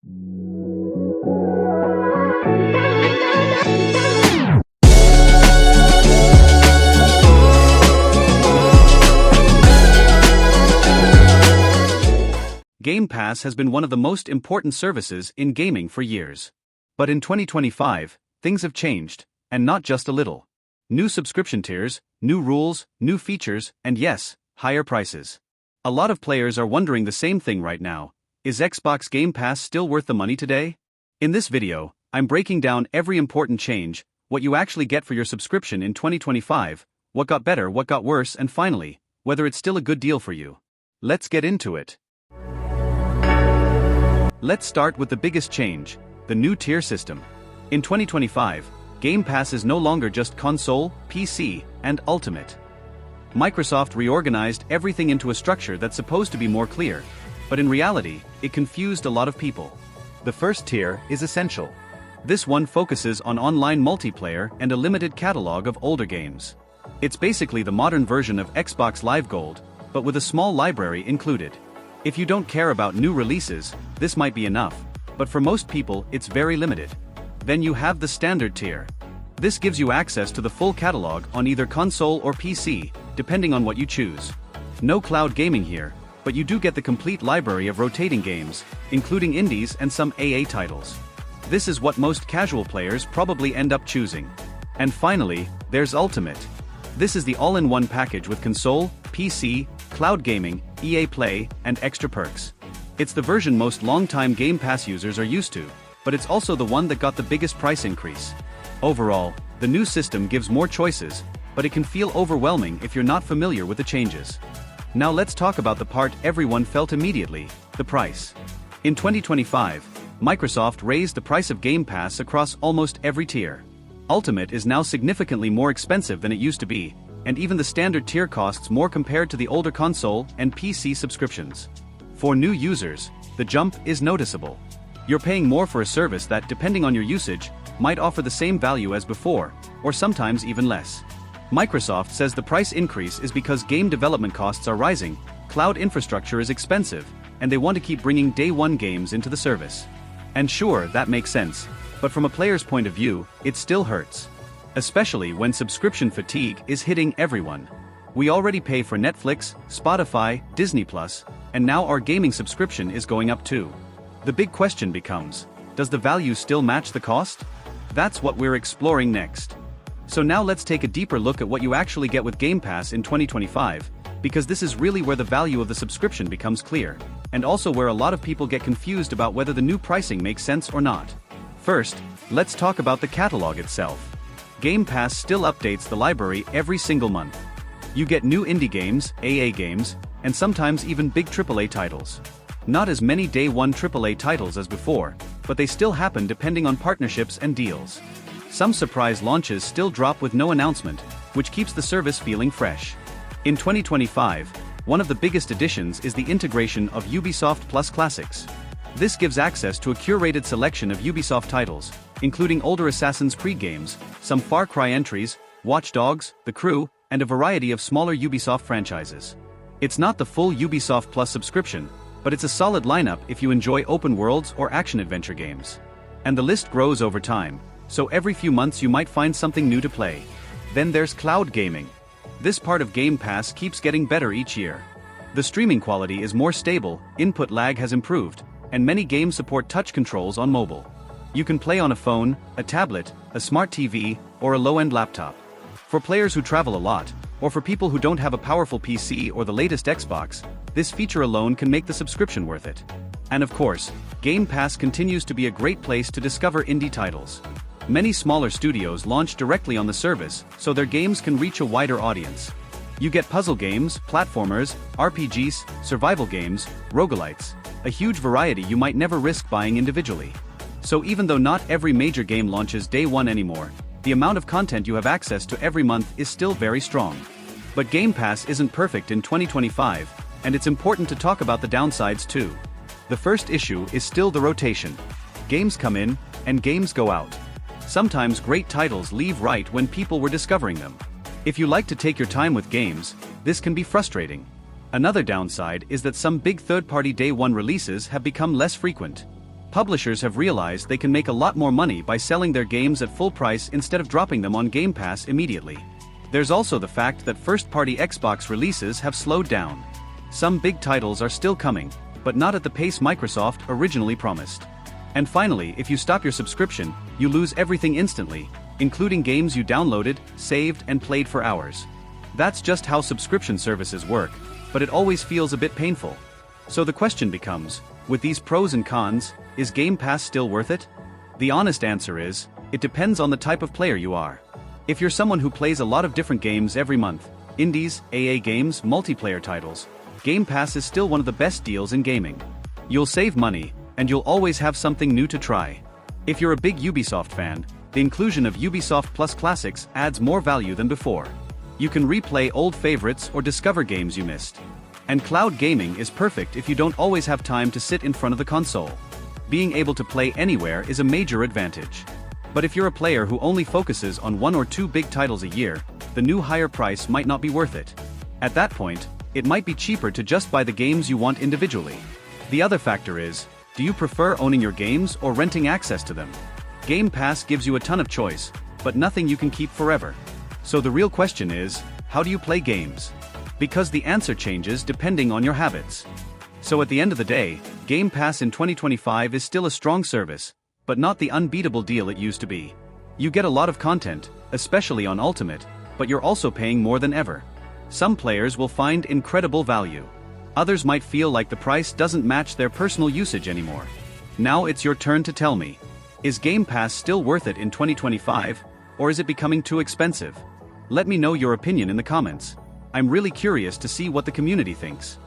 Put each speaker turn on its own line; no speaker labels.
Game Pass has been one of the most important services in gaming for years. But in 2025, things have changed, and not just a little. New subscription tiers, new rules, new features, and yes, higher prices. A lot of players are wondering the same thing right now. Is Xbox Game Pass still worth the money today? In this video, I'm breaking down every important change, what you actually get for your subscription in 2025, what got better, what got worse, and finally, whether it's still a good deal for you. Let's get into it. Let's start with the biggest change, the new tier system. In 2025, Game Pass is no longer just console, PC, and Ultimate. Microsoft reorganized everything into a structure that's supposed to be more clear, but in reality, it confused a lot of people. The first tier is Essential. This one focuses on online multiplayer and a limited catalog of older games. It's basically the modern version of Xbox Live Gold, but with a small library included. If you don't care about new releases, this might be enough, but for most people it's very limited. Then you have the Standard tier. This gives you access to the full catalog on either console or PC, depending on what you choose. No cloud gaming here, but you do get the complete library of rotating games, including indies and some AA titles. This is what most casual players probably end up choosing. And finally, there's Ultimate. This is the all-in-one package with console, PC, cloud gaming, EA Play, and extra perks. It's the version most long-time Game Pass users are used to, but it's also the one that got the biggest price increase. Overall, the new system gives more choices, but it can feel overwhelming if you're not familiar with the changes. Now let's talk about the part everyone felt immediately, the price. In 2025, Microsoft raised the price of Game Pass across almost every tier. Ultimate is now significantly more expensive than it used to be, and even the standard tier costs more compared to the older console and PC subscriptions. For new users, the jump is noticeable. You're paying more for a service that, depending on your usage, might offer the same value as before, or sometimes even less. Microsoft says the price increase is because game development costs are rising, cloud infrastructure is expensive, and they want to keep bringing day-one games into the service. And sure, that makes sense, but from a player's point of view, it still hurts. Especially when subscription fatigue is hitting everyone. We already pay for Netflix, Spotify, Disney+, and now our gaming subscription is going up too. The big question becomes, does the value still match the cost? That's what we're exploring next. So now let's take a deeper look at what you actually get with Game Pass in 2025, because this is really where the value of the subscription becomes clear, and also where a lot of people get confused about whether the new pricing makes sense or not. First, let's talk about the catalog itself. Game Pass still updates the library every single month. You get new indie games, AA games, and sometimes even big AAA titles. Not as many day one AAA titles as before, but they still happen depending on partnerships and deals. Some surprise launches still drop with no announcement, which keeps the service feeling fresh. In 2025, one of the biggest additions is the integration of Ubisoft Plus Classics. This gives access to a curated selection of Ubisoft titles, including older Assassin's Creed games, some Far Cry entries, Watch Dogs, The Crew, and a variety of smaller Ubisoft franchises. It's not the full Ubisoft Plus subscription, but it's a solid lineup if you enjoy open worlds or action-adventure games. And the list grows over time, so every few months you might find something new to play. Then there's cloud gaming. This part of Game Pass keeps getting better each year. The streaming quality is more stable, input lag has improved, and many games support touch controls on mobile. You can play on a phone, a tablet, a smart TV, or a low-end laptop. For players who travel a lot, or for people who don't have a powerful PC or the latest Xbox, this feature alone can make the subscription worth it. And of course, Game Pass continues to be a great place to discover indie titles. Many smaller studios launch directly on the service, so their games can reach a wider audience. You get puzzle games, platformers, RPGs, survival games, roguelites, a huge variety you might never risk buying individually. So even though not every major game launches day one anymore, the amount of content you have access to every month is still very strong. But Game Pass isn't perfect in 2025, and it's important to talk about the downsides too. The first issue is still the rotation. Games come in, and games go out. Sometimes great titles leave right when people were discovering them. If you like to take your time with games, this can be frustrating. Another downside is that some big third-party day one releases have become less frequent. Publishers have realized they can make a lot more money by selling their games at full price instead of dropping them on Game Pass immediately. There's also the fact that first-party Xbox releases have slowed down. Some big titles are still coming, but not at the pace Microsoft originally promised. And finally, if you stop your subscription, you lose everything instantly, including games you downloaded, saved, and played for hours. That's just how subscription services work, but it always feels a bit painful. So the question becomes, with these pros and cons, is Game Pass still worth it? The honest answer is, it depends on the type of player you are. If you're someone who plays a lot of different games every month, indies, AA games, multiplayer titles, Game Pass is still one of the best deals in gaming. You'll save money, and you'll always have something new to try. If you're a big Ubisoft fan, the inclusion of Ubisoft Plus Classics adds more value than before. You can replay old favorites or discover games you missed. And cloud gaming is perfect if you don't always have time to sit in front of the console. Being able to play anywhere is a major advantage. But if you're a player who only focuses on 1 or 2 big titles a year, the new higher price might not be worth it. At that point, it might be cheaper to just buy the games you want individually. The other factor is, do you prefer owning your games or renting access to them? Game Pass gives you a ton of choice, but nothing you can keep forever. So the real question is, how do you play games? Because the answer changes depending on your habits. So at the end of the day, Game Pass in 2025 is still a strong service, but not the unbeatable deal it used to be. You get a lot of content, especially on Ultimate, but you're also paying more than ever. Some players will find incredible value. Others might feel like the price doesn't match their personal usage anymore. Now it's your turn to tell me. Is Game Pass still worth it in 2025, or is it becoming too expensive? Let me know your opinion in the comments. I'm really curious to see what the community thinks.